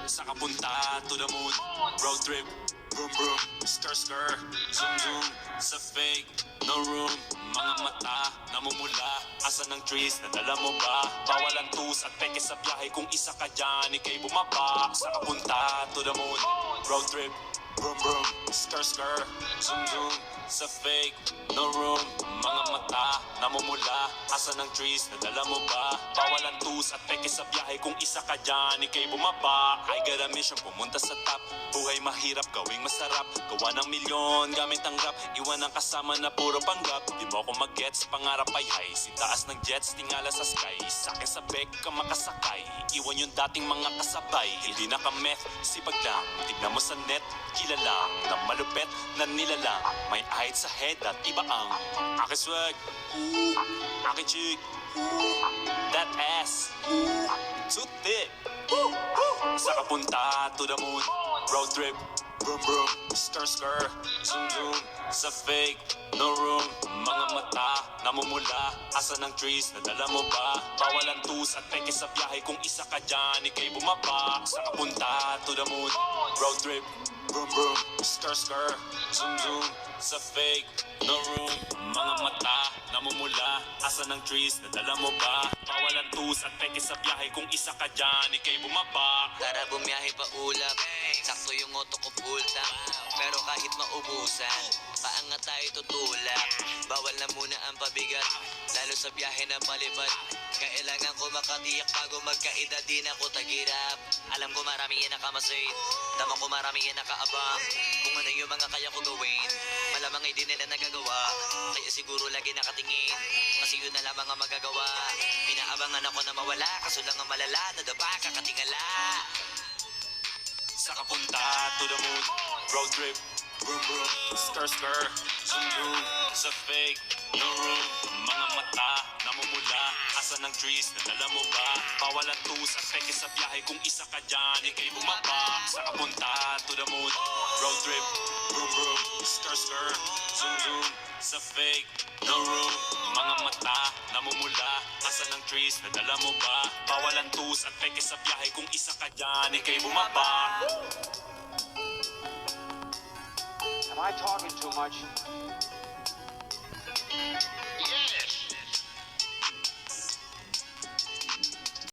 Sa kapunta to the moon, road trip, vroom vroom, skr skr, zoom zoom, sa fake, no room, mga mata, namumula, asa ng trees, nadala mo ba? Bawal ang tus at peke sa biyahe, kung isa ka dyan, ikay bumaba. Sa kapunta to the moon, road trip, vroom vroom, skr skr, zoom zoom, sa fake, no room, mga mata, namumula, asa ng trees, nadala mo ba? Bawal ang tus at peke sa biyahe, kung isa ka dyan, ikay bumaba. I got a mission, pumunta sa top, buhay mahirap, gawing masarap, gawa ng milyon, gamit ang rap, iwan ang kasama na puro panggap. Di mo ako mag-gets, pangarap ay high, si taas ng jets, tingala sa sky, sakin sa beg ka makasakay, iwan yung dating mga kasabay, hindi na ka-meth, sipag lang, tignan mo sa net, kilalang, na malupet, na nilalang, may ahit sa head at iba ang aking swag, ooh, aking chick, ooh, that ass, ooh, too thick, ooh, ooh. Sa kapunta to the moon, road trip, vroom vroom, skr skr, zoom zoom, sa fake, no room, mga mata, namumula, asa ng trees, nadala mo ba? Bawal ang tus at peke sa biyahe, kung isa ka dyan, ikay bumaba. Sa kapunta to the moon, road trip, vroom vroom, skr skr, zoom zoom, sa fake, no room, mga mata, namumula, asa ng trees, nadala mo ba? Bawal ang tus at peke sa biyahe, kung isa ka dyan, ikay bumaba. Tara bumiyahe pa ulap, sakto yung auto ko full tank, pero kahit maubusan, paangat tayo tutulak. Bawal na muna ang pabigat, lalo sa biyahe na palibad. Kailangan ko makatiyak bago magkaedad, di na ko tagirap. Alam ko marami yan nakamasid, tama ko marami yan nakaabang, kung ano yung mga kaya ko gawin, malamang ay di nila nagagawa. Kaya siguro lagi nakatingin, kasi yun na lamang ang magagawa. Pinaabangan ako na mawala, kaso lang ang malala, nadaba kakatingala. Sa kapunta to the moon, road trip, vroom vroom, skr skr, zoom zoom, sa fake, no room, mga mata, namumula, asa ng trees, nadala mo ba? Bawal ang tus at peke sa biyahe, kung isa ka dyan, ikay bumaba. Sa kapunta to the moon, road trip, vroom vroom, skr skr, zoom zoom, sa fake, no room, mga mata, namumula, asa ng trees, nadala mo ba? Bawal ang tus at peke sa biyahe, kung isa ka dyan, ikay bumaba. Am I talking too much?